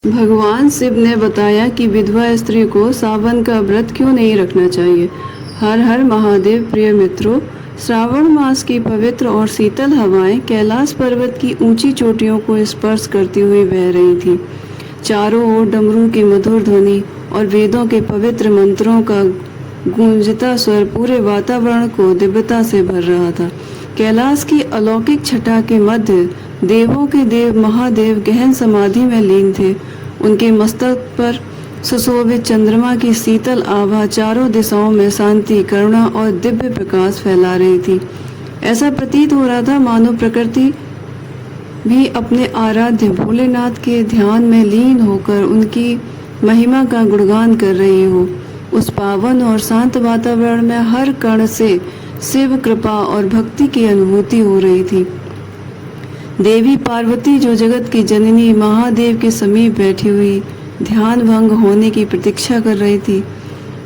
भगवान शिव ने बताया कि विधवा स्त्री को सावन का व्रत क्यों नहीं रखना चाहिए। हर हर महादेव। प्रिय मित्रों, श्रावण मास की पवित्र और शीतल हवाएं कैलाश पर्वत की ऊंची चोटियों को स्पर्श करती हुई बह रही थी। चारों ओर डमरू की मधुर ध्वनि और वेदों के पवित्र मंत्रों का गूंजता स्वर पूरे वातावरण को दिव्यता से भर रहा था। कैलाश की अलौकिक छटा के मध्य देवों के देव महादेव गहन समाधि में लीन थे। उनके मस्तक पर सुशोभित चंद्रमा की शीतल आभा चारों दिशाओं में शांति, करुणा और दिव्य प्रकाश फैला रही थी। ऐसा प्रतीत हो रहा था मानो प्रकृति भी अपने आराध्य भोलेनाथ के ध्यान में लीन होकर उनकी महिमा का गुणगान कर रही हो। उस पावन और शांत वातावरण में हर कण से शिव कृपा और भक्ति की अनुभूति हो रही थी। देवी पार्वती, जो जगत की जननी महादेव के समीप बैठी हुई ध्यान भंग होने की प्रतीक्षा कर रही थी,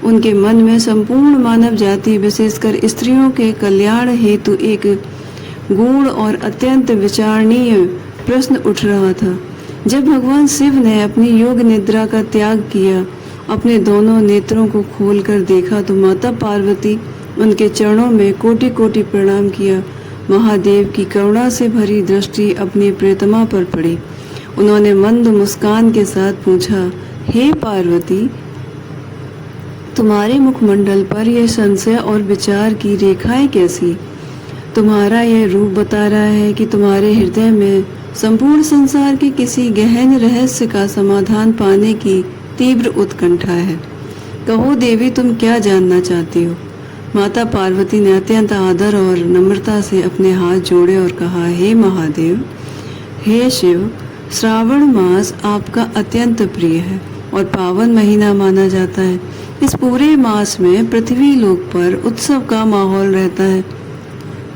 उनके मन में संपूर्ण मानव जाति, विशेषकर स्त्रियों के कल्याण हेतु एक गूढ़ और अत्यंत विचारणीय प्रश्न उठ रहा था। जब भगवान शिव ने अपनी योग निद्रा का त्याग किया, अपने दोनों नेत्रों को खोलकर देखा तो माता पार्वती उनके चरणों में कोटि कोटि प्रणाम किया। महादेव की करुणा से भरी दृष्टि अपनी प्रियतमा पर पड़ी। उन्होंने मंद मुस्कान के साथ पूछा, हे पार्वती, तुम्हारे मुखमंडल पर यह संशय और विचार की रेखाएं कैसी? तुम्हारा यह रूप बता रहा है कि तुम्हारे हृदय में संपूर्ण संसार के किसी गहन रहस्य का समाधान पाने की तीव्र उत्कंठा है। कहो देवी, तुम क्या जानना चाहती हो? माता पार्वती ने अत्यंत आदर और नम्रता से अपने हाथ जोड़े और कहा, हे महादेव, हे शिव, श्रावण मास आपका अत्यंत प्रिय है और पावन महीना माना जाता है। इस पूरे मास में पृथ्वी लोक पर उत्सव का माहौल रहता है।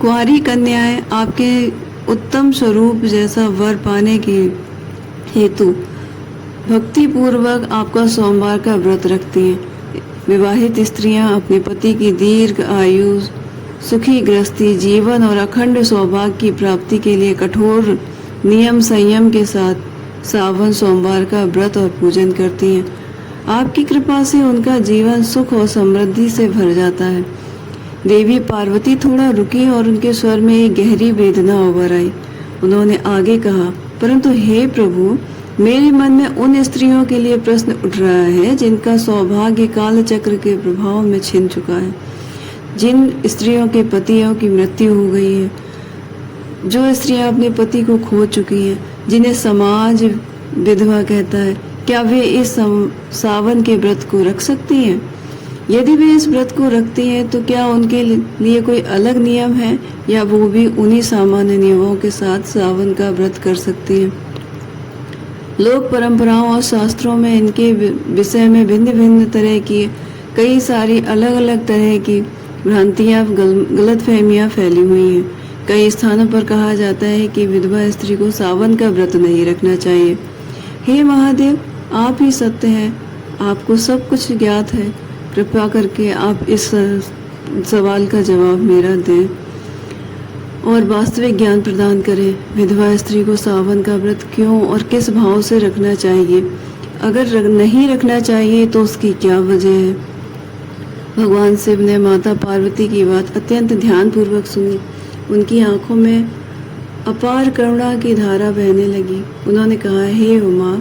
कुंवारी कन्याएं आपके उत्तम स्वरूप जैसा वर पाने के हेतु भक्ति पूर्वक आपका सोमवार का व्रत रखती हैं। विवाहित स्त्रियां अपने पति की दीर्घ आयु, सुखी गृहस्थी जीवन और अखंड सौभाग्य की प्राप्ति के लिए कठोर नियम संयम के साथ सावन सोमवार का व्रत और पूजन करती हैं। आपकी कृपा से उनका जीवन सुख और समृद्धि से भर जाता है। देवी पार्वती थोड़ा रुकी और उनके स्वर में एक गहरी वेदना उभर आई। उन्होंने आगे कहा, परंतु हे प्रभु, मेरे मन में उन स्त्रियों के लिए प्रश्न उठ रहा है जिनका सौभाग्य काल चक्र के प्रभाव में छिन चुका है, जिन स्त्रियों के पतियों की मृत्यु हो गई है, जो स्त्रियां अपने पति को खो चुकी हैं, जिन्हें समाज विधवा कहता है। क्या वे इस सावन के व्रत को रख सकती हैं? यदि वे इस व्रत को रखती हैं तो क्या उनके लिए कोई अलग नियम है या वो भी उन्हीं सामान्य नियमों के साथ सावन का व्रत कर सकती हैं? लोक परंपराओं और शास्त्रों में इनके विषय में भिन्न भिन्न तरह की कई सारी अलग अलग तरह की भ्रांतियाँ, गलतफहमियाँ फैली हुई हैं। कई स्थानों पर कहा जाता है कि विधवा स्त्री को सावन का व्रत नहीं रखना चाहिए। हे महादेव, आप ही सत्य हैं, आपको सब कुछ ज्ञात है। कृपा करके आप इस सवाल का जवाब मेरा दें और वास्तविक ज्ञान प्रदान करें। विधवा स्त्री को सावन का व्रत क्यों और किस भाव से रखना चाहिए? अगर नहीं रखना चाहिए तो उसकी क्या वजह है? भगवान शिव ने माता पार्वती की बात अत्यंत ध्यानपूर्वक सुनी। उनकी आंखों में अपार करुणा की धारा बहने लगी। उन्होंने कहा, हे उमा,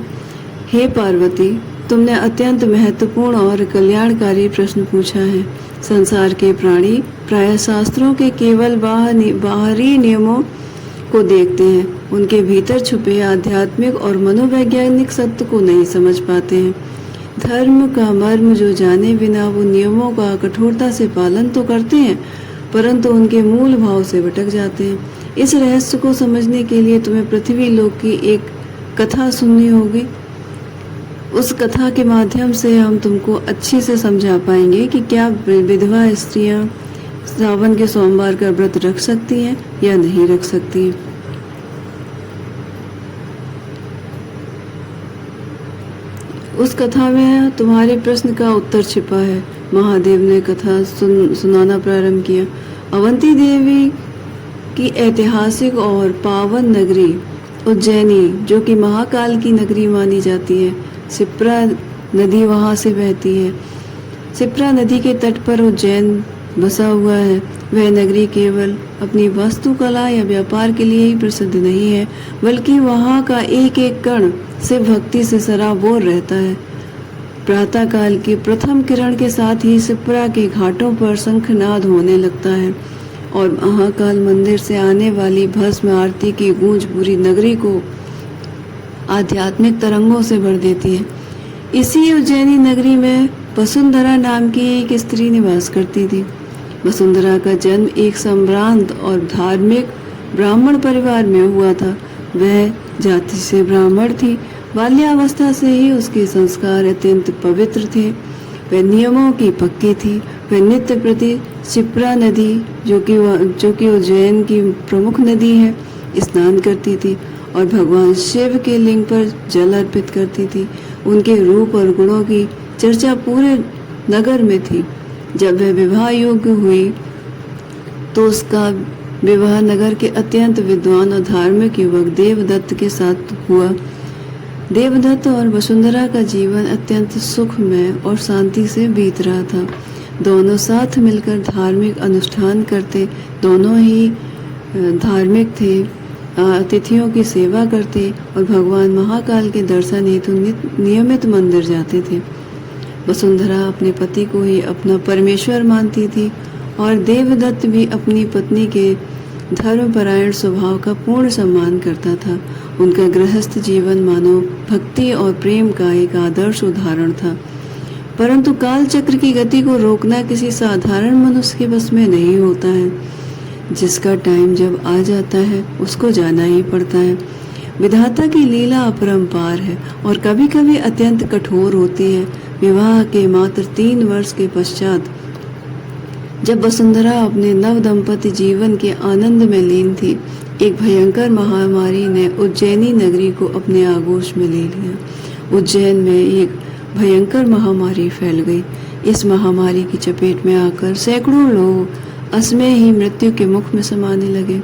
हे पार्वती, तुमने अत्यंत महत्वपूर्ण और कल्याणकारी प्रश्न पूछा है। संसार के प्राणी प्राय शास्त्रों के केवल बाहरी नियमों को देखते हैं, उनके भीतर छुपे आध्यात्मिक और मनोवैज्ञानिक सत्य को नहीं समझ पाते हैं। धर्म का मर्म जो जाने बिना वो नियमों का कठोरता से पालन तो करते हैं, परंतु उनके मूल भाव से भटक जाते हैं। इस रहस्य को समझने के लिए तुम्हें पृथ्वी लोक की एक कथा सुननी होगी। उस कथा के माध्यम से हम तुमको अच्छी से समझा पाएंगे कि क्या विधवा स्त्रियां सावन के सोमवार का व्रत रख सकती हैं या नहीं रख सकती हैं। उस कथा में तुम्हारे प्रश्न का उत्तर छिपा है। महादेव ने कथा सुनाना प्रारंभ किया। अवंती देवी की ऐतिहासिक और पावन नगरी उज्जैनी, जो कि महाकाल की नगरी मानी जाती है, शिप्रा नदी वहाँ से बहती है। शिप्रा नदी के तट पर उज्जैन बसा हुआ है। वह नगरी केवल अपनी वास्तुकला या व्यापार के लिए ही प्रसिद्ध नहीं है, बल्कि वहाँ का एक एक कण शिव भक्ति से सराबोर रहता है। प्रातःकाल की प्रथम किरण के साथ ही शिप्रा के घाटों पर शंखनाद होने लगता है और महाकाल मंदिर से आने वाली भस्म आरती की गूंज पूरी नगरी को आध्यात्मिक तरंगों से भर देती है। इसी उज्जैनी नगरी में वसुंधरा नाम की एक स्त्री निवास करती थी। वसुंधरा का जन्म एक संभ्रांत और धार्मिक ब्राह्मण परिवार में हुआ था। वह जाति से ब्राह्मण थी। बाल्यावस्था से ही उसके संस्कार अत्यंत पवित्र थे। वह नियमों की पक्की थी। वह नित्य प्रति शिप्रा नदी, जो कि उज्जैन की प्रमुख नदी है, स्नान करती थी और भगवान शिव के लिंग पर जल अर्पित करती थी। उनके रूप और गुणों की चर्चा पूरे नगर में थी। जब वह विवाह योग्य हुई तो उसका विवाह नगर के अत्यंत विद्वान और धार्मिक युवक देवदत्त के साथ हुआ। देवदत्त और वसुंधरा का जीवन अत्यंत सुखमय और शांति से बीत रहा था। दोनों साथ मिलकर धार्मिक अनुष्ठान करते, दोनों ही धार्मिक थे, अतिथियों की सेवा करते और भगवान महाकाल के दर्शन हेतु नियमित मंदिर जाते थे। वसुंधरा अपने पति को ही अपना परमेश्वर मानती थी और देवदत्त भी अपनी पत्नी के धर्मपरायण स्वभाव का पूर्ण सम्मान करता था। उनका गृहस्थ जीवन मानो भक्ति और प्रेम का एक आदर्श उदाहरण था। परंतु काल चक्र की गति को रोकना किसी साधारण मनुष्य के बस में नहीं होता है। जिसका टाइम जब आ जाता है उसको जाना ही पड़ता है। विधाता की लीला अपरंपार है और कभी कभी अत्यंत कठोर होती है। विवाह के मात्र 3 वर्ष के पश्चात जब वसुंधरा अपने नव दंपति जीवन के आनंद में लीन थी, एक भयंकर महामारी ने उज्जैनी नगरी को अपने आगोश में ले लिया। उज्जैन में एक भयंकर महामारी फैल गई। इस महामारी की चपेट में आकर सैकड़ों लोग असमय ही मृत्यु के मुख में समाने लगे।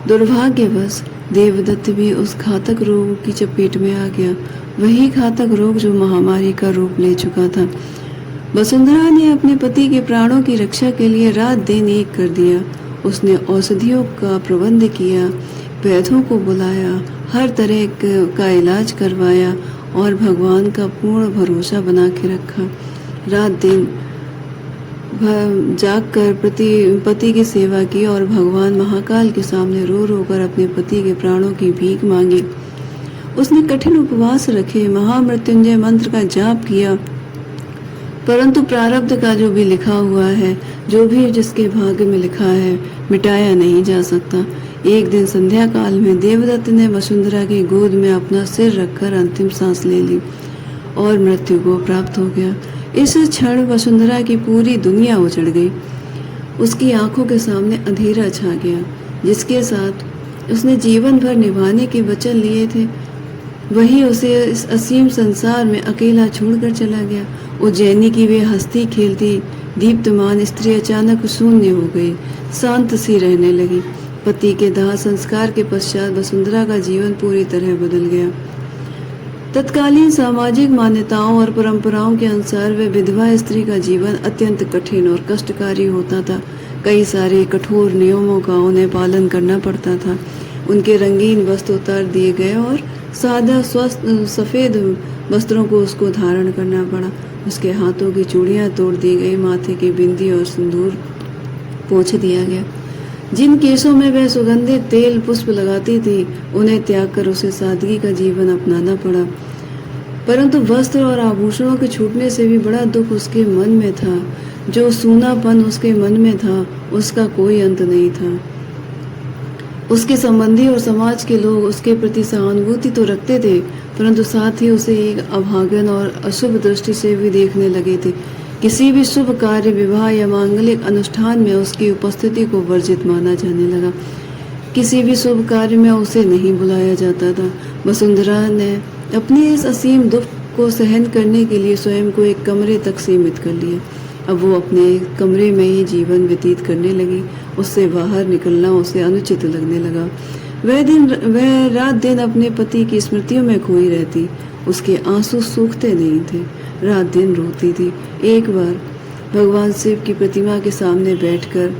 दुर्भाग्यवश देवदत्त भी उस घातक रोग की चपेट में आ गया, वही घातक रोग जो महामारी का रूप ले चुका था। वसुंधरा ने अपने पति के प्राणों की रक्षा के लिए रात दिन एक कर दिया। उसने औषधियों का प्रबंध किया, वैद्यों को बुलाया, हर तरह का इलाज करवाया और भगवान का पूर्ण भरोसा बना के रखा। रात दिन जागकर पति की सेवा की और भगवान महाकाल के सामने रो रो कर अपने पति के प्राणों की भीख मांगी। उसने कठिन उपवास रखे, महामृत्युंजय मंत्र का जाप किया, परंतु प्रारब्ध का जो भी लिखा हुआ है, जो भी जिसके भाग्य में लिखा है, मिटाया नहीं जा सकता। एक दिन संध्या काल में देवदत्त ने वसुंधरा की गोद में अपना सिर रखकर अंतिम सांस ले ली और मृत्यु को प्राप्त हो गया। इस क्षण वसुंधरा की पूरी दुनिया उजड़ गई। उसकी आंखों के सामने अंधेरा छा गया। जिसके साथ उसने जीवन भर निभाने के वचन लिए थे, वही उसे इस असीम संसार में अकेला छोड़कर चला गया। उज्जैनी की वे हंसती खेलती दीप्तमान स्त्री अचानक शून्य हो गई, शांत सी रहने लगी। पति के दाह संस्कार के पश्चात वसुंधरा का जीवन पूरी तरह बदल गया। तत्कालीन सामाजिक मान्यताओं और परंपराओं के अनुसार वे विधवा स्त्री का जीवन अत्यंत कठिन और कष्टकारी होता था। कई सारे कठोर नियमों का उन्हें पालन करना पड़ता था। उनके रंगीन वस्त्र उतार दिए गए और सादा स्वस्थ सफ़ेद वस्त्रों को उसको धारण करना पड़ा। उसके हाथों की चूड़ियाँ तोड़ दी गई, माथे की बिंदी और सिंदूर पोंछ दिया गया। जिन केसों में वह सुगंधित तेल पुष्प लगाती थी, उन्हें त्याग कर उसे सादगी का जीवन अपनाना पड़ा। परंतु वस्त्र और आभूषणों के छूटने से भी बड़ा दुख उसके मन में था। जो सूनापन उसके मन में था, उसका कोई अंत नहीं था। उसके संबंधी और समाज के लोग उसके प्रति सहानुभूति तो रखते थे, परंतु साथ ही उसे एक अभागन और अशुभ दृष्टि से भी देखने लगे थे। किसी भी शुभ कार्य, विवाह या मांगलिक अनुष्ठान में उसकी उपस्थिति को वर्जित माना जाने लगा। किसी भी शुभ कार्य में उसे नहीं बुलाया जाता था। वसुंधरा ने अपने इस असीम दुख को सहन करने के लिए स्वयं को एक कमरे तक सीमित कर लिया। अब वो अपने कमरे में ही जीवन व्यतीत करने लगी। उससे बाहर निकलना उसे अनुचित लगने लगा। वह रात दिन अपने पति की स्मृतियों में खोई रहती। उसके आंसू सूखते नहीं थे, रात दिन रोती थी। एक बार भगवान शिव की प्रतिमा के सामने बैठकर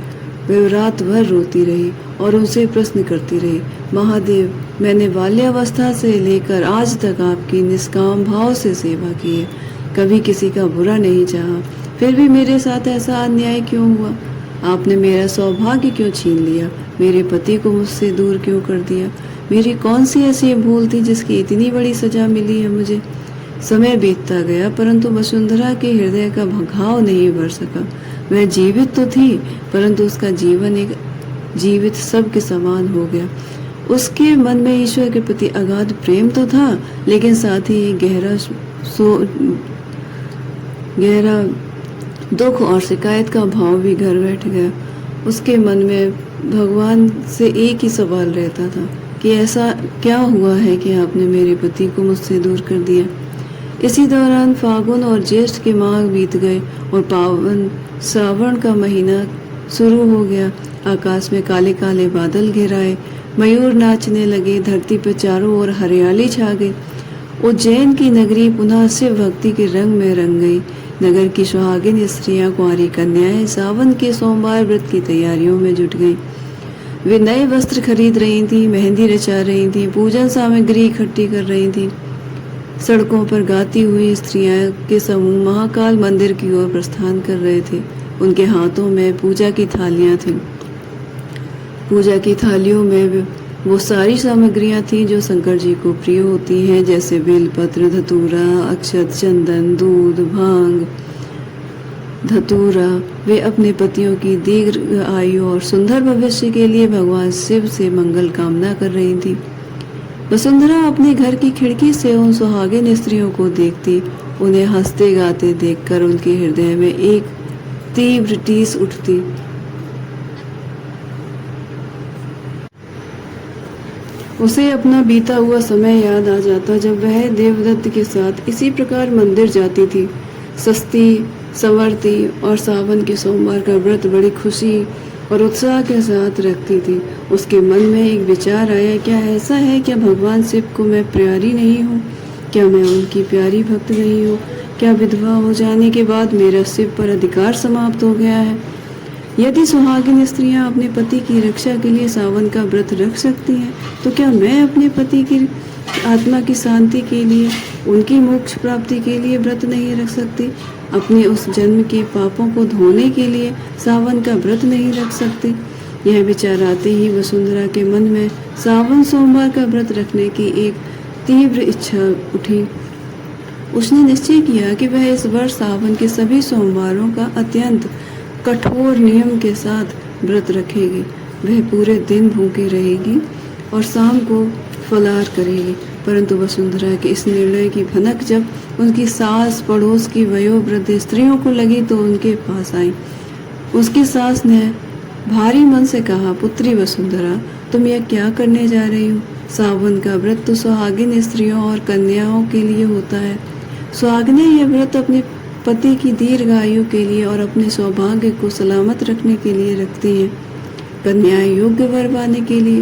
वह रात भर रोती रही और उनसे प्रश्न करती रही, महादेव, मैंने बाल्यावस्था से लेकर आज तक आपकी निष्काम भाव से सेवा की है, कभी किसी का बुरा नहीं चाहा, फिर भी मेरे साथ ऐसा अन्याय क्यों हुआ? आपने मेरा सौभाग्य क्यों छीन लिया? मेरे पति को मुझसे दूर क्यों कर दिया? मेरी कौन सी ऐसी भूल थी जिसकी इतनी बड़ी सजा मिली है मुझे? समय बीतता गया परंतु वसुंधरा के हृदय का घाव नहीं भर सका। वह जीवित तो थी परंतु उसका जीवन एक जीवित सब के समान हो गया। उसके मन में ईश्वर के प्रति अगाध प्रेम तो था, लेकिन साथ ही एक गहरा दुख और शिकायत का भाव भी घर बैठ गया। उसके मन में भगवान से एक ही सवाल रहता था कि ऐसा क्या हुआ है कि आपने मेरे पति को मुझसे दूर कर दिया। इसी दौरान फागुन और ज्येष्ठ के माह बीत गए और पावन श्रावण का महीना शुरू हो गया। आकाश में काले काले बादल घिर आए, मयूर नाचने लगे, धरती पर चारों ओर हरियाली छा गई। उज्जैन की नगरी पुनः शिव भक्ति के रंग में रंग गई। नगर की सुहागिन स्त्रियां, कुंवारी कन्याएं सावन के सोमवार व्रत की तैयारियों में जुट गईं। वे नए वस्त्र खरीद रही थीं, मेहंदी रचा रही थीं, पूजन सामग्री इकट्ठी कर रही थीं। सड़कों पर गाती हुई स्त्रियां के समूह महाकाल मंदिर की ओर प्रस्थान कर रहे थे। उनके हाथों में पूजा की थालियां थीं। पूजा की थालियों में वो सारी सामग्रियां थीं जो शंकर जी को प्रिय होती हैं, जैसे बेलपत्र, धतूरा, अक्षत, चंदन, दूध, भांग, धतूरा। वे अपने पतियों की दीर्घ आयु और सुंदर भविष्य के लिए भगवान शिव से मंगल कामना कर रही थी। वसुंधरा अपने घर की खिड़की से उन सुहागिन स्त्रियों को देखती। उन्हें हंसते गाते देखकर उनके हृदय में एक तीव्र टीस उठती। उसे अपना बीता हुआ समय याद आ जाता जब वह देवदत्त के साथ इसी प्रकार मंदिर जाती थी, सस्ती संवरती और सावन के सोमवार का व्रत बड़ी खुशी और उत्साह के साथ रखती थी। उसके मन में एक विचार आया, क्या ऐसा है? क्या भगवान शिव को मैं प्यारी नहीं हूँ? क्या मैं उनकी प्यारी भक्त नहीं हूँ? क्या विधवा हो जाने के बाद मेरा शिव पर अधिकार समाप्त हो गया है? यदि सुहागिन स्त्रियां अपने पति की रक्षा के लिए सावन का व्रत रख सकती हैं, तो क्या मैं अपने पति की आत्मा की शांति के लिए, उनकी मोक्ष प्राप्ति के लिए व्रत नहीं रख सकती? अपने उस जन्म के पापों को धोने के लिए सावन का व्रत नहीं रख सकती? यह विचार आते ही वसुंधरा के मन में सावन सोमवार का व्रत रखने की एक तीव्र इच्छा उठी। उसने निश्चय किया कि वह इस वर्ष सावन के सभी सोमवारों का अत्यंत कठोर नियम के साथ व्रत रखेगी। वह पूरे दिन भूखी रहेगी और शाम को फलाहार करेगी। परंतु वसुंधरा के इस निर्णय की भनक जब उनकी सास पड़ोस की वयोवृद्ध स्त्रियों को लगी तो उनके पास आई। उसकी सास ने भारी मन से कहा, पुत्री वसुंधरा, तुम यह क्या करने जा रही हो? सावन का व्रत तो सुहागिन स्त्रियों और कन्याओं के लिए होता है। सुहागिनें यह व्रत अपने पति की दीर्घ आयु के लिए और अपने सौभाग्य को सलामत रखने के लिए रखती हैं, कन्याएं योग्य वर पाने के लिए।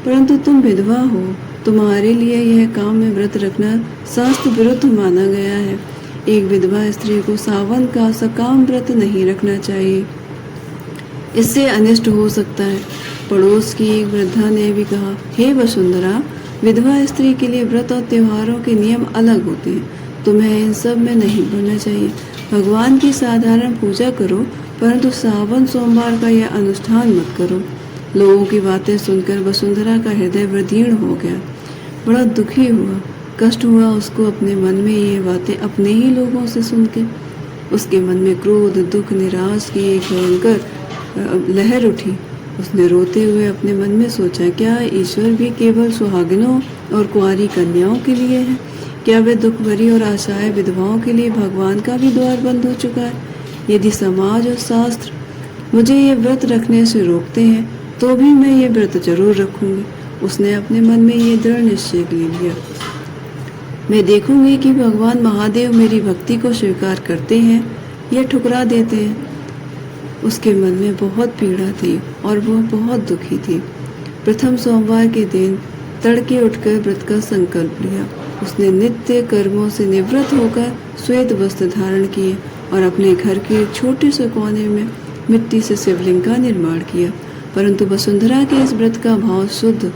परंतु तुम विधवा हो, तुम्हारे लिए यह काम में व्रत रखना शास्त्र विरुद्ध माना गया है। एक विधवा स्त्री को सावन का सकाम व्रत नहीं रखना चाहिए, इससे अनिष्ट हो सकता है। पड़ोस की एक वृद्धा ने भी कहा, हे वसुंधरा, विधवा स्त्री के लिए व्रत और त्योहारों के नियम अलग होते हैं, तुम्हें इन सब में नहीं पड़ना चाहिए। भगवान की साधारण पूजा करो, परंतु सावन सोमवार का यह अनुष्ठान मत करो। लोगों की बातें सुनकर वसुंधरा का हृदय व्रदीर्ण हो गया। बड़ा दुखी हुआ, कष्ट हुआ उसको अपने मन में ये बातें अपने ही लोगों से सुन के। उसके मन में क्रोध, दुख, निराश की एक भयंकर लहर उठी। उसने रोते हुए अपने मन में सोचा, क्या ईश्वर भी केवल सुहागिनों और कुंवारी कन्याओं के लिए है? क्या वे दुख भरी और आशाएं विधवाओं के लिए भगवान का भी द्वार बंद हो चुका है? यदि समाज और शास्त्र मुझे ये व्रत रखने से रोकते हैं तो भी मैं ये व्रत जरूर रखूंगी। उसने अपने मन में ये दृढ़ निश्चय ले लिया, मैं देखूंगी कि भगवान महादेव मेरी भक्ति को स्वीकार करते हैं या ठुकरा देते हैं। उसके मन में बहुत पीड़ा थी और वह बहुत दुखी थी। प्रथम सोमवार के दिन तड़के उठकर व्रत का संकल्प लिया। उसने नित्य कर्मों से निवृत्त होकर श्वेत वस्त्र धारण किए और अपने घर के एक छोटे से कोने में मिट्टी से शिवलिंग का निर्माण किया। परंतु वसुंधरा के इस व्रत का भाव शुद्ध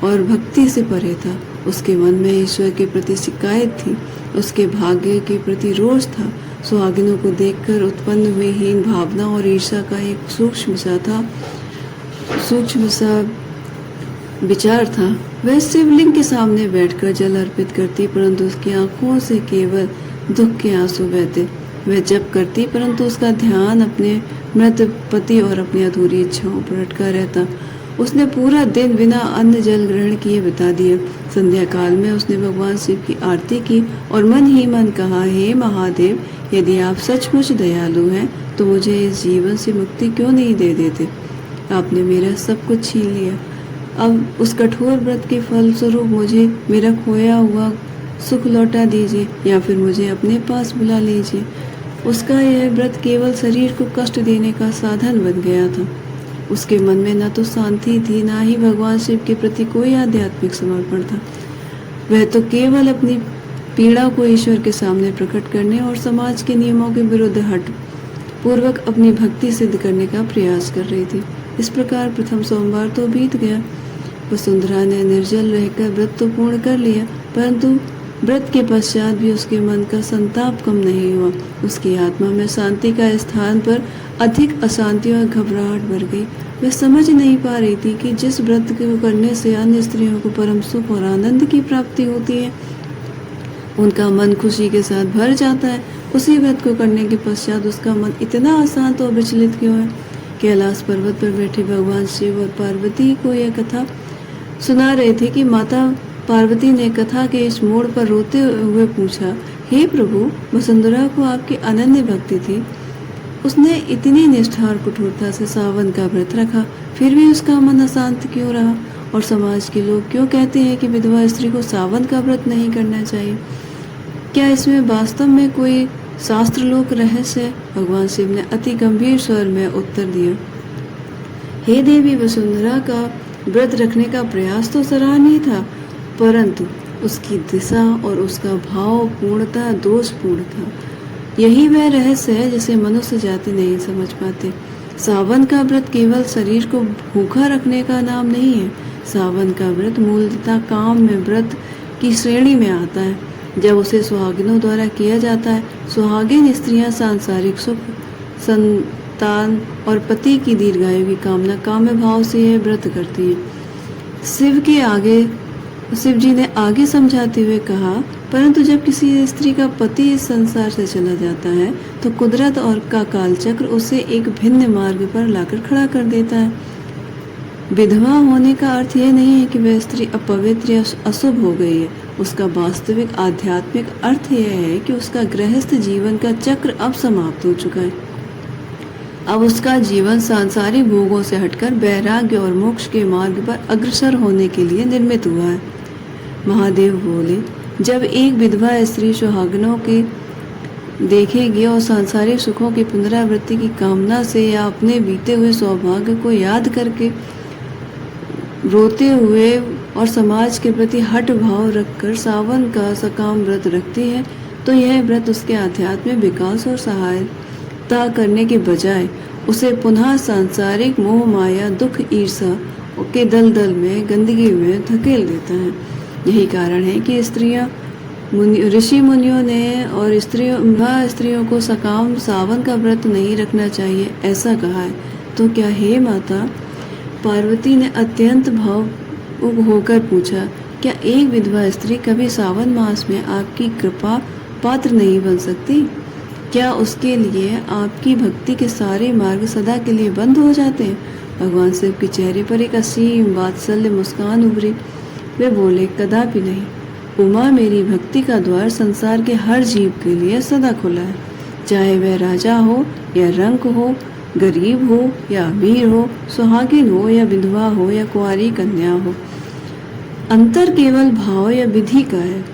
और भक्ति से परे था। उसके मन में ईश्वर के प्रति शिकायत थी, उसके भाग्य के प्रति रोष था। सुहागिनों को देखकर उत्पन्न हुई हीन भावना और ईर्ष्या का एक सूक्ष्म सा विचार था। वह शिवलिंग के सामने बैठकर जल अर्पित करती, परंतु उसकी आंखों से केवल दुख के आंसू बहते। वह जप करती, परंतु उसका ध्यान अपने मृत पति और अपनी अधूरी इच्छाओं पर अटका रहता। उसने पूरा दिन बिना अन्न जल ग्रहण किए बिता दिया। संध्या काल में उसने भगवान शिव की आरती की और मन ही मन कहा, हे महादेव, यदि आप सचमुच दयालु हैं तो मुझे इस जीवन से मुक्ति क्यों नहीं दे देते। आपने मेरा सब कुछ छीन लिया। अब उस कठोर व्रत के फल स्वरूप मुझे मेरा खोया हुआ सुख लौटा दीजिए या फिर मुझे अपने पास बुला लीजिए। उसका यह व्रत केवल शरीर को कष्ट देने का साधन बन गया था। उसके मन में न तो शांति थी, ना ही भगवान शिव के प्रति कोई आध्यात्मिक समर्पण था। वह तो केवल अपनी पीड़ा को ईश्वर के सामने प्रकट करने और समाज के नियमों के विरुद्ध हट पूर्वक अपनी भक्ति सिद्ध करने का प्रयास कर रही थी। इस प्रकार प्रथम सोमवार तो बीत गया। वसुंधरा ने निर्जल रहकर व्रत तो पूर्ण कर लिया, परंतु व्रत के पश्चात भी उसके मन का संताप कम नहीं हुआ। उसकी आत्मा में शांति का स्थान पर अधिक अशांति और घबराहट बढ़ गई। वह समझ नहीं पा रही थी कि जिस व्रत को करने से अन्य स्त्रियों को परम सुख और आनंद की प्राप्ति होती है, उनका मन खुशी के साथ भर जाता है, उसी व्रत को करने के पश्चात उसका मन इतना अशांत और विचलित क्यों है। कैलाश पर्वत पर बैठे भगवान शिव और पार्वती को यह कथा सुना रहे थे कि माता पार्वती ने कथा के इस मोड़ पर रोते हुए पूछा, हे प्रभु, वसुंधरा को आपकी अनन्य भक्ति थी। उसने इतनी निष्ठा और कठोरता से सावन का व्रत रखा, फिर भी उसका मन अशांत क्यों रहा? और समाज के लोग क्यों कहते हैं कि विधवा स्त्री को सावन का व्रत नहीं करना चाहिए? क्या इसमें वास्तव में कोई शास्त्रलोक रहस्य है? भगवान शिव ने अति गंभीर स्वर में उत्तर दिया, हे देवी, वसुंधरा का व्रत रखने का प्रयास तो सराहनीय था, परंतु उसकी दिशा और उसका भाव पूर्णतः दोषपूर्ण था। यही वह रहस्य है जिसे मनुष्य जाति नहीं समझ पाते। सावन का व्रत केवल शरीर को भूखा रखने का नाम नहीं है। सावन का व्रत मूलतः काम में व्रत की श्रेणी में आता है। जब उसे सुहागिनों द्वारा किया जाता है, सुहागिन स्त्रियां सांसारिक सुख, संतान और पति की दीर्घायु की कामना काम्य भाव से यह व्रत करती हैं। शिव जी ने आगे समझाते हुए कहा, परंतु जब किसी स्त्री का पति इस संसार से चला जाता है तो कुदरत और का कालचक्र उसे एक भिन्न मार्ग पर लाकर खड़ा कर देता है। विधवा होने का अर्थ यह नहीं है कि वह स्त्री अपवित्र या अशुभ हो गई है। उसका वास्तविक आध्यात्मिक अर्थ यह है कि उसका गृहस्थ जीवन का चक्र अब समाप्त हो चुका है। अब उसका जीवन सांसारिक भोगों से हटकर वैराग्य और मोक्ष के मार्ग पर अग्रसर होने के लिए निर्मित हुआ है। महादेव बोले, जब एक विधवा स्त्री सुहागिनों के देखेगी और सांसारिक सुखों की पुनरावृत्ति की कामना से या अपने बीते हुए सौभाग्य को याद करके रोते हुए और समाज के प्रति हट भाव रखकर सावन का सकाम व्रत रखती है, तो यह व्रत उसके आध्यात्मिक विकास और सहायता करने के बजाय उसे पुनः सांसारिक मोह माया दुख ईर्षा के दलदल में गंदगी में धकेल देता है। यही कारण है कि ऋषि मुनियों ने और स्त्रियों को सकाम सावन का व्रत नहीं रखना चाहिए ऐसा कहा है। तो क्या हे माता, पार्वती ने अत्यंत भावुक होकर पूछा, क्या एक विधवा स्त्री कभी सावन मास में आपकी कृपा पात्र नहीं बन सकती? क्या उसके लिए आपकी भक्ति के सारे मार्ग सदा के लिए बंद हो जाते हैं? भगवान शिव के चेहरे पर एक असीम वात्सल्य मुस्कान उभरी। वे बोले, कदापि नहीं। उमा, मेरी भक्ति का द्वार संसार के हर जीव के लिए सदा खुला है, चाहे वह राजा हो या रंक हो, गरीब हो या अमीर हो, सुहागिन हो या विधवा हो या कुंवारी कन्या हो। अंतर केवल भाव या विधि का है।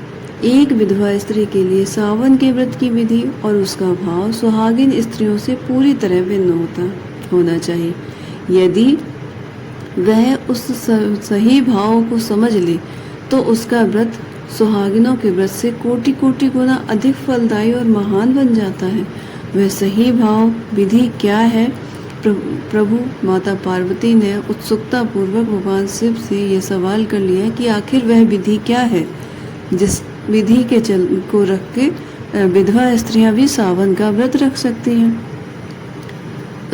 एक विधवा स्त्री के लिए सावन के व्रत की विधि और उसका भाव सुहागिन स्त्रियों से पूरी तरह भिन्न होना चाहिए। यदि वह उस सही भाव को समझ ले तो उसका व्रत सुहागिनों के व्रत से कोटि कोटि गुना अधिक फलदायी और महान बन जाता है। वह सही भाव विधि क्या है? प्रभु माता पार्वती ने उत्सुकता पूर्वक भगवान शिव से यह सवाल कर लिया कि आखिर वह विधि क्या है जिस विधि के को रख के विधवा स्त्रियां भी सावन का व्रत रख सकती हैं।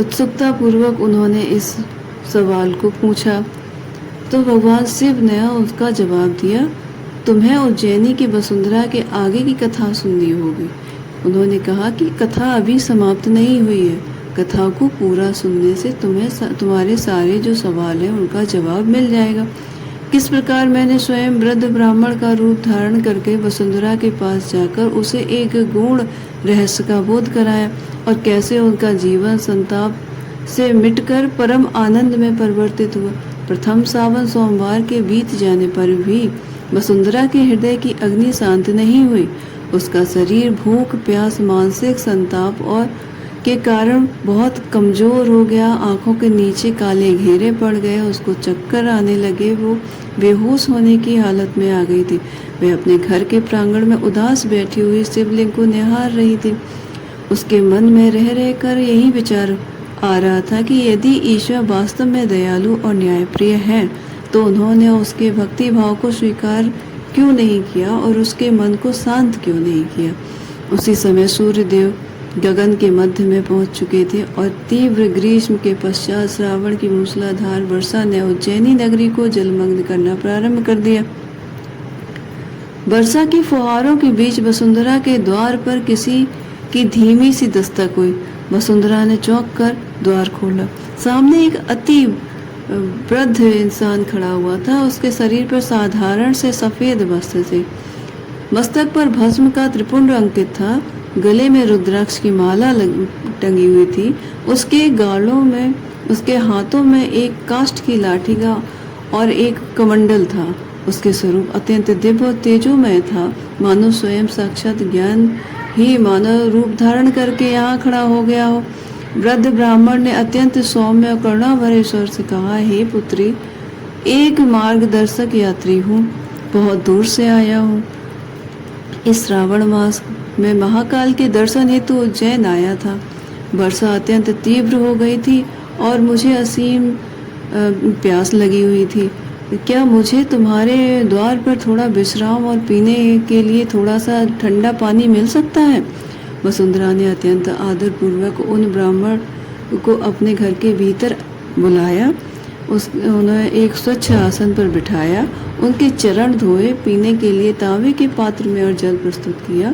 उत्सुकता पूर्वक उन्होंने इस सवाल को पूछा तो भगवान शिव ने उसका जवाब दिया, तुम्हें उज्जैनी की वसुंधरा के आगे की कथा सुननी होगी। उन्होंने कहा कि कथा अभी समाप्त नहीं हुई है, कथा को पूरा सुनने से तुम्हारे सारे जो सवाल हैं उनका जवाब मिल जाएगा। किस प्रकार मैंने स्वयं वृद्ध ब्राह्मण का रूप धारण करके वसुंधरा के पास जाकर उसे एक गूढ़ रहस्य का बोध कराया और कैसे उनका जीवन संताप से मिटकर परम आनंद में परिवर्तित हुआ। प्रथम सावन सोमवार के बीत जाने पर भी वसुंधरा के हृदय की अग्नि शांत नहीं हुई। उसका शरीर भूख प्यास मानसिक संताप और के कारण बहुत कमजोर हो गया। आंखों के नीचे काले घेरे पड़ गए, उसको चक्कर आने लगे, वो बेहोश होने की हालत में आ गई थी। वह अपने घर के प्रांगण में उदास बैठी हुई शिवलिंग को निहार रही थी। उसके मन में रह रहकर यही विचार आ रहा था कि यदि ईश्वर वास्तव में दयालु और न्यायप्रिय है तो उन्होंने उसके भक्ति भाव को स्वीकार क्यों नहीं किया और उसके मन को शांत क्यों नहीं किया। उसी समय सूर्यदेव गगन के मध्य में पहुंच चुके थे और तीव्र ग्रीष्म के पश्चात श्रावण की मूसलाधार वर्षा ने उज्जैनी नगरी को जलमग्न करना प्रारंभ कर दिया। वर्षा की फुहारों के बीच वसुंधरा के द्वार पर किसी की धीमी सी दस्तक हुई। वसुंधरा ने चौंक कर द्वार खोला। सामने एक अति वृद्ध इंसान खड़ा हुआ था। उसके शरीर पर साधारण से सफेद वस्त्र थे, मस्तक पर भस्म का त्रिपुंड अंकित था, गले में रुद्राक्ष की माला टंगी हुई थी। उसके गालों में, उसके हाथों में एक काष्ठ की लाठी का और एक कमंडल था। उसके स्वरूप अत्यंत दिव्य और तेजोमय था, मानो स्वयं साक्षात ज्ञान ही मानव रूप धारण करके यहाँ खड़ा हो गया हो। वृद्ध ब्राह्मण ने अत्यंत सौम्य और करुणा भरे स्वर से कहा, हे पुत्री, एक मार्गदर्शक यात्री हूँ, बहुत दूर से आया हूँ। इस श्रावण मास में महाकाल के दर्शन हेतु उज्जैन आया था। वर्षा अत्यंत तीव्र हो गई थी और मुझे असीम प्यास लगी हुई थी। क्या मुझे तुम्हारे द्वार पर थोड़ा विश्राम और पीने के लिए थोड़ा सा ठंडा पानी मिल सकता है? वसुंधरा ने अत्यंत आदर पूर्वक उन ब्राह्मण को अपने घर के भीतर बुलाया। उन्हें एक स्वच्छ आसन पर बिठाया, उनके चरण धोए, पीने के लिए तांबे के पात्र में और जल प्रस्तुत किया।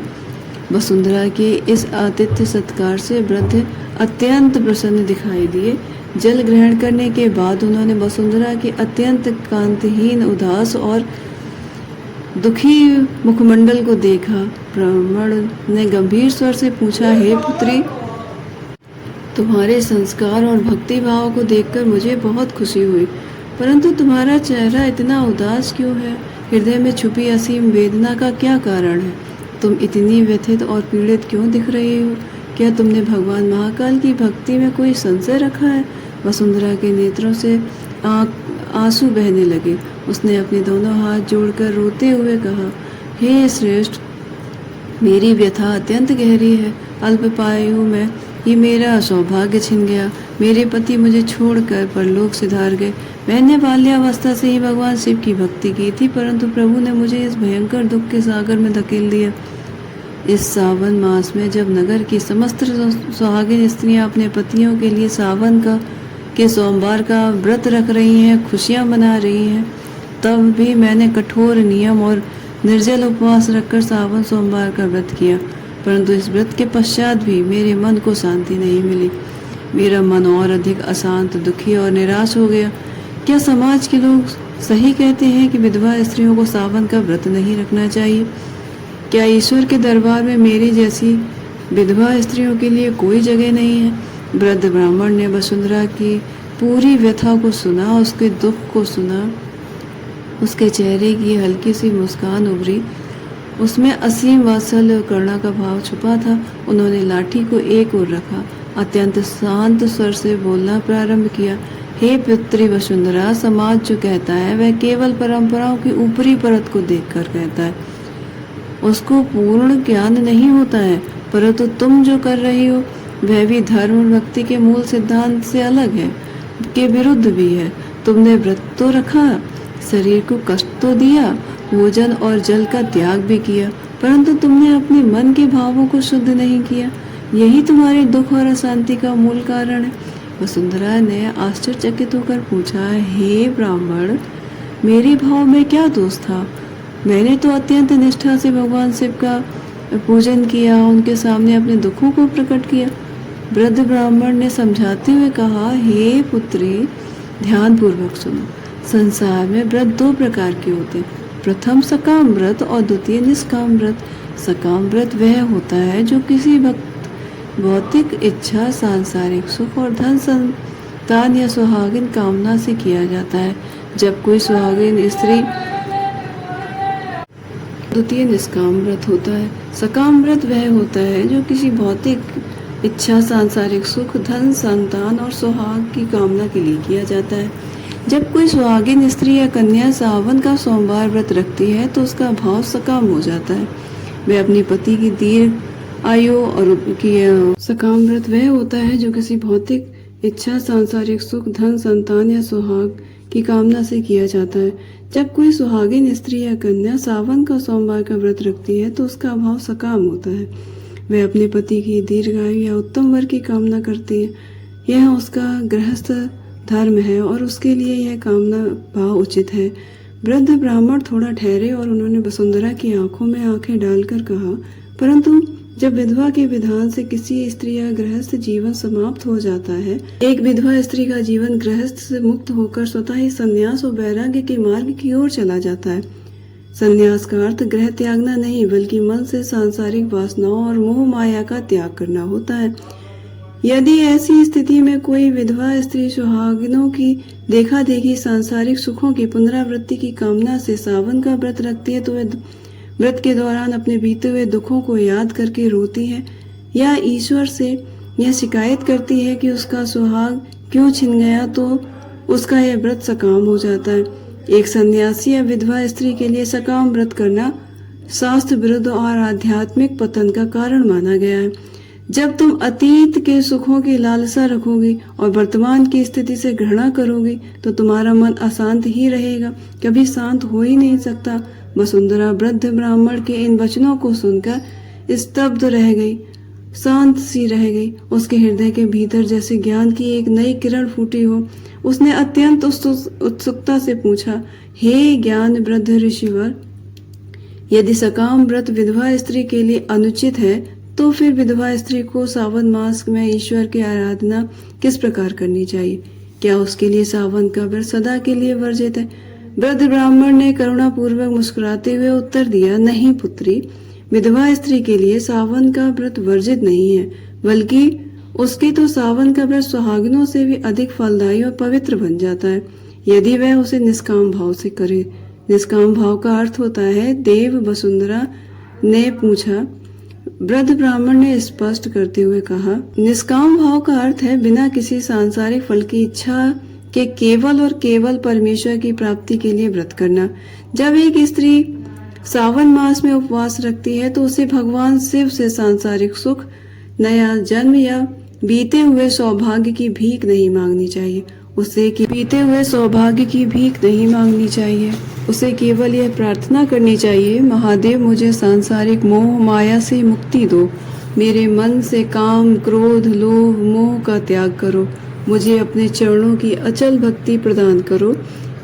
वसुंधरा के इस आतिथ्य सत्कार से वृद्ध अत्यंत प्रसन्न दिखाई दिए। जल ग्रहण करने के बाद उन्होंने वसुंधरा के अत्यंत कांतिहीन, उदास और दुखी मुखमंडल को देखा। ब्राह्मण ने गंभीर स्वर से पूछा, हे पुत्री, तुम्हारे संस्कार और भक्ति भाव को देखकर मुझे बहुत खुशी हुई, परंतु तुम्हारा चेहरा इतना उदास क्यों है? हृदय में छुपी असीम वेदना का क्या कारण है? तुम इतनी व्यथित और पीड़ित क्यों दिख रही हो? क्या तुमने भगवान महाकाल की भक्ति में कोई संशय रखा है? वसुंधरा के नेत्रों से आंसू बहने लगे। उसने अपने दोनों हाथ जोड़कर रोते हुए कहा, हे श्रेष्ठ, मेरी व्यथा अत्यंत गहरी है। अल्पायु में ही मेरा सौभाग्य छिन गया। मेरे पति मुझे छोड़कर परलोक सिधार गए। मैंने बाल्यावस्था से ही भगवान शिव की भक्ति की थी, परंतु प्रभु ने मुझे इस भयंकर दुख के सागर में धकेल दिया। इस सावन मास में जब नगर की समस्त सुहागिन स्त्रियां अपने पतियों के लिए सावन के सोमवार का व्रत रख रही हैं, खुशियां मना रही हैं, तब भी मैंने कठोर नियम और निर्जल उपवास रखकर सावन सोमवार का व्रत किया, परंतु इस व्रत के पश्चात भी मेरे मन को शांति नहीं मिली। मेरा मन और अधिक अशांत, दुखी और निराश हो गया। क्या समाज के लोग सही कहते हैं कि विधवा स्त्रियों को सावन का व्रत नहीं रखना चाहिए? क्या ईश्वर के दरबार में मेरी जैसी विधवा स्त्रियों के लिए कोई जगह नहीं है? वृद्ध ब्राह्मण ने वसुंधरा की पूरी व्यथा को सुना, उसके दुख को सुना। उसके चेहरे की हल्की सी मुस्कान उभरी, उसमें असीम वात्सल्य और करुणा का भाव छुपा था। उन्होंने लाठी को एक ओर रखा, अत्यंत शांत स्वर से बोलना प्रारंभ किया, हे पुत्री वसुंधरा, समाज जो कहता है वह केवल परंपराओं की ऊपरी परत को देखकर कहता है, उसको पूर्ण ज्ञान नहीं होता है। परंतु तुम जो कर रही हो वह भी धर्म और भक्ति के मूल सिद्धांत से अलग है, के विरुद्ध भी है। तुमने व्रत तो रखा, शरीर को कष्ट तो दिया, भोजन और जल का त्याग भी किया, परंतु तुमने अपने मन के भावों को शुद्ध नहीं किया। यही तुम्हारे दुख और अशांति का मूल कारण है। वसुंधरा ने आश्चर्यचकित होकर पूछा, हे ब्राह्मण, मेरे भाव में क्या दोष था? मैंने तो अत्यंत निष्ठा से भगवान शिव का पूजन किया, उनके सामने अपने दुखों को प्रकट किया। वृद्ध ब्राह्मण ने समझाते हुए कहा, हे पुत्री, ध्यान पूर्वक सुनो। संसार में व्रत दो प्रकार के होते हैं, प्रथम सकाम व्रत और द्वितीय निष्काम व्रत। सकाम व्रत वह होता है जो किसी भौतिक इच्छा, सांसारिक सुख और धन संतान या सुहागिन कामना से किया जाता है। जब कोई सुहागिन स्त्री द्वितीय निष्काम व्रत होता है। सकाम व्रत वह होता है जो किसी भौतिक इच्छा, सांसारिक सुख, धन, संतान और सुहाग की कामना के लिए किया जाता है। जब कोई सुहागिन स्त्री या कन्या सावन का सोमवार व्रत रखती है तो उसका भाव सकाम हो जाता है। वह अपने पति की दीर्घ आयु और उनकी सकाम व्रत वह होता है जो किसी भौतिक इच्छा, सांसारिक सुख, धन, संतान या सुहाग की कामना से किया जाता है। जब कोई सुहागिन स्त्री या कन्या सावन का सोमवार का व्रत रखती है तो उसका भाव सकाम होता है। वह अपने पति की दीर्घायु या उत्तम वर की कामना करती है। यह उसका गृहस्थ धर्म है और उसके लिए यह कामना भाव उचित है। वृद्ध ब्राह्मण थोड़ा ठहरे और उन्होंने वसुंधरा की आंखों में आंखें डालकर कहा, परंतु जब विधवा के विधान से किसी स्त्री या गृहस्थ जीवन समाप्त हो जाता है, एक विधवा स्त्री का जीवन गृहस्थ से मुक्त होकर स्वतः ही संन्यास और वैराग्य के मार्ग की ओर चला जाता है। संन्यास का अर्थ गृह त्यागना नहीं, बल्कि मन से सांसारिक वासनाओं और मोह माया का त्याग करना होता है। यदि ऐसी स्थिति में कोई विधवा स्त्री सुहागिनों की देखा देखी सांसारिक सुखों की पुनरावृत्ति की कामना से सावन का व्रत रखती है तो वह व्रत के दौरान अपने बीते हुए दुखों को याद करके रोती है या ईश्वर से यह शिकायत करती है कि उसका सुहाग क्यों छिन गया, तो उसका यह व्रत सकाम हो जाता है। एक सन्यासी या विधवा स्त्री के लिए सकाम व्रत करना शास्त्र विरुद्ध और आध्यात्मिक पतन का कारण माना गया है। जब तुम अतीत के सुखों की लालसा रखोगी और वर्तमान की स्थिति से घृणा करोगी तो तुम्हारा मन अशांत ही रहेगा, कभी शांत हो ही नहीं सकता। वसुंधरा वृद्ध ब्राह्मण के इन वचनों को सुनकर स्तब्ध रह गई, शांत सी रह गई। उसके हृदय के भीतर जैसे ज्ञान की एक नई किरण फूटी हो। उसने अत्यंत उत्सुकता से पूछा, हे ज्ञान वृद्ध ऋषिवर, यदि सकाम व्रत विधवा स्त्री के लिए अनुचित है तो फिर विधवा स्त्री को सावन मास में ईश्वर की आराधना किस प्रकार करनी चाहिए? क्या उसके लिए सावन का व्रत सदा के लिए वर्जित है? वृद्ध ब्राह्मण ने करुणा पूर्वक मुस्कुराते हुए उत्तर दिया, नहीं पुत्री, विधवा स्त्री के लिए सावन का व्रत वर्जित नहीं है, बल्कि उसके तो सावन का व्रत सुहागिनों से भी अधिक फलदायी और पवित्र बन जाता है यदि वह उसे निष्काम भाव से करे। निष्काम भाव का अर्थ होता है देव। वसुंधरा ने पूछा। वृद्ध ब्राह्मण ने स्पष्ट करते हुए कहा, निष्काम भाव का अर्थ है बिना किसी सांसारिक फल की इच्छा के केवल और केवल परमेश्वर की प्राप्ति के लिए व्रत करना। जब एक स्त्री सावन मास में उपवास रखती है तो उसे भगवान शिव से सांसारिक सुख, नया जन्म या बीते हुए सौभाग्य की भीख नहीं मांगनी चाहिए। उसे केवल यह प्रार्थना करनी चाहिए, महादेव मुझे सांसारिक मोह माया से मुक्ति दो, मेरे मन से काम, क्रोध, लोभ, मोह का त्याग करो, मुझे अपने चरणों की अचल भक्ति प्रदान करो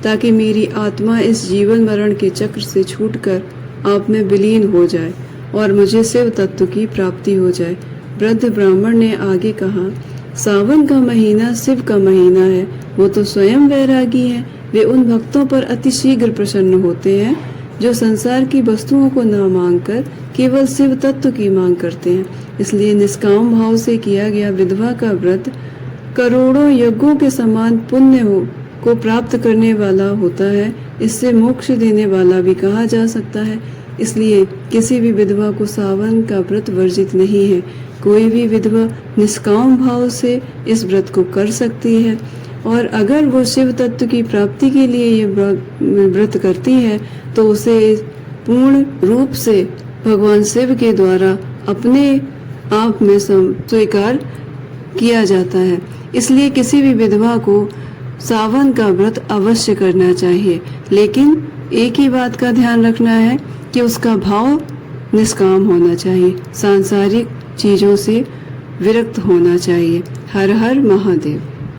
ताकि मेरी आत्मा इस जीवन मरण के चक्र से छूटकर आप में विलीन हो जाए और मुझे शिव तत्व की प्राप्ति हो जाए। वृद्ध ब्राह्मण ने आगे कहा, सावन का महीना शिव का महीना है, वो तो स्वयं वैरागी है। वे उन भक्तों पर अतिशीघ्र प्रसन्न होते हैं जो संसार की वस्तुओं को न मांगकर केवल शिव तत्व की मांग करते हैं। इसलिए निष्काम भाव से किया गया विधवा का व्रत करोड़ों यज्ञों के समान पुण्य को प्राप्त करने वाला होता है। इससे मोक्ष देने वाला भी कहा जा सकता है। इसलिए किसी भी विधवा को सावन का व्रत वर्जित नहीं है। कोई भी विधवा निष्काम भाव से इस व्रत को कर सकती है और अगर वो शिव तत्व की प्राप्ति के लिए ये व्रत करती है तो उसे पूर्ण रूप से भगवान शिव के द्वारा अपने आप में स्वीकार किया जाता है। इसलिए किसी भी विधवा को सावन का व्रत अवश्य करना चाहिए, लेकिन एक ही बात का ध्यान रखना है कि उसका भाव निष्काम होना चाहिए, सांसारिक चीजों से विरक्त होना चाहिए। हर हर महादेव।